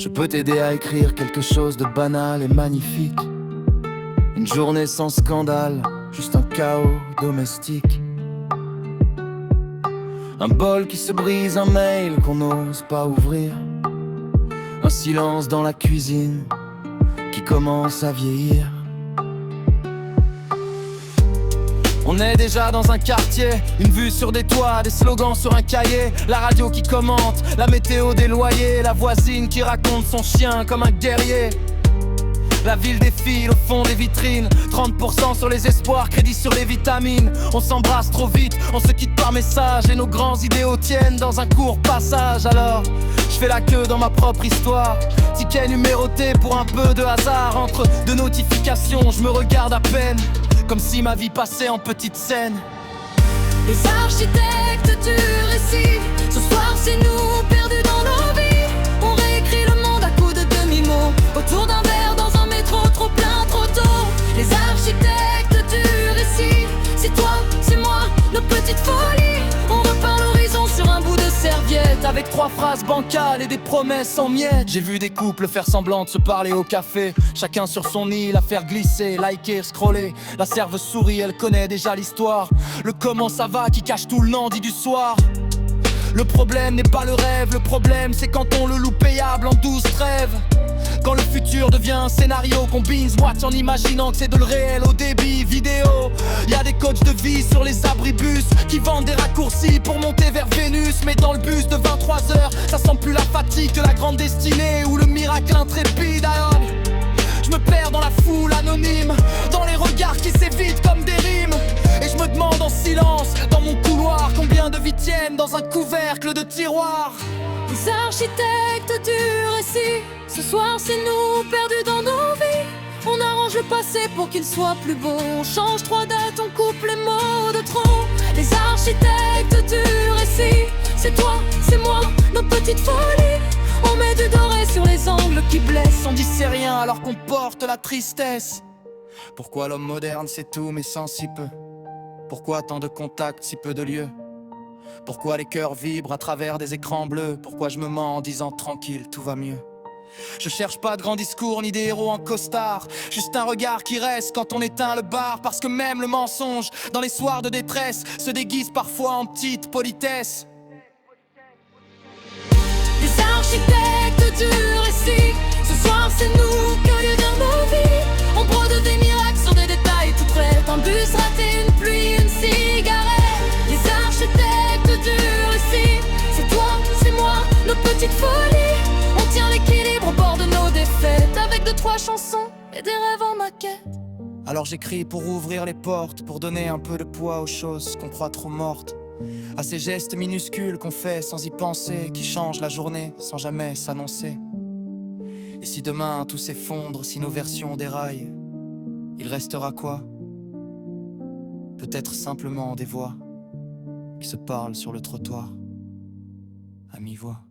Je peux t'aider à écrire quelque chose de banal et magnifique. Une journée sans scandale, juste un chaos domestique. Un bol qui se brise, un mail qu'on n'ose pas ouvrir. Un silence dans la cuisine qui commence à vieillir. On est déjà dans un quartier, une vue sur des toits, des slogans sur un cahier, la radio qui commente, la météo des loyers, la voisine qui raconte son chien comme un guerrier. La ville défile au fond des vitrines, 30% sur les espoirs, crédit sur les vitamines. On s'embrasse trop vite, on se quitte par message et nos grands idéaux tiennent dans un court passage. Alors, je fais la queue dans ma propre histoire, ticket numéroté pour un peu de hasard. Entre deux notifications, je me regarde à peine, comme si ma vie passait en petite scène. Les architectes du récit, ce soir c'est nous perdus dans nos vies. On réécrit le monde à coups de demi-mots, autour d'un verre dans un métro trop plein, trop tôt. Les architectes du récit, c'est toi, c'est moi, nos petites folies. On repeint l'horizon sur un bout de serviette, avec 3 phrases bancales et des promesses en miettes. J'ai vu des couples faire semblant de se parler au café, chacun sur son île à faire glisser, liker, scroller. La serve sourit, elle connaît déjà l'histoire, le comment ça va qui cache tout le lundi du soir. Le problème n'est pas le rêve, le problème c'est quand on le loue payable en 12 trêves. Quand le futur devient un scénario qu'on binge-watch en imaginant que c'est de le réel au débit vidéo. Y'a des coachs de vie sur les abribus qui vendent des raccourcis pour monter vers Vénus. Mais dans le bus de 23h, ça sent plus la fatigue que la grande destinée ou le miracle intrépide. Alors, je me perds dans la foule anonyme, dans les regards qui s'évitent comme des rimes. Et je me demande en silence, dans mon couloir, combien de vies tiennent dans un couvercle de tiroir. les architectes du récit, ce soir c'est nous perdus dans nos vies. On arrange le passé pour qu'il soit plus beau, on change 3 dates, on coupe les mots de trop. Les architectes du récit, c'est toi, c'est moi, nos petites folies. On met du doré sur les angles qui blessent. On dit c'est rien alors qu'on porte la tristesse. Pourquoi l'homme moderne sait tout mais sans si peu? Pourquoi tant de contacts, si peu de lieux? Pourquoi les cœurs vibrent à travers des écrans bleus? Pourquoi je me mens en disant tranquille, tout va mieux? Je cherche pas de grands discours ni des héros en costard, juste un regard qui reste quand on éteint le bar. Parce que même le mensonge, dans les soirs de détresse, se déguise parfois en petite politesse. Les architectes du récit, ce soir c'est nous que lieu dans nos vies. On brode des miracles sur des détails tout près, un bus raté, une pluie, une cigarette. Les architectes du récit, c'est toi, c'est moi, nos petites folies. On tient l'équilibre au bord de nos défaites, avec 2-3 chansons et des rêves en maquette. Alors j'écris pour ouvrir les portes, pour donner un peu de poids aux choses qu'on croit trop mortes, à ces gestes minuscules qu'on fait sans y penser, qui changent la journée sans jamais s'annoncer. Et si demain tout s'effondre, si nos versions déraillent, il restera quoi? Peut-être simplement des voix qui se parlent sur le trottoir, à mi-voix.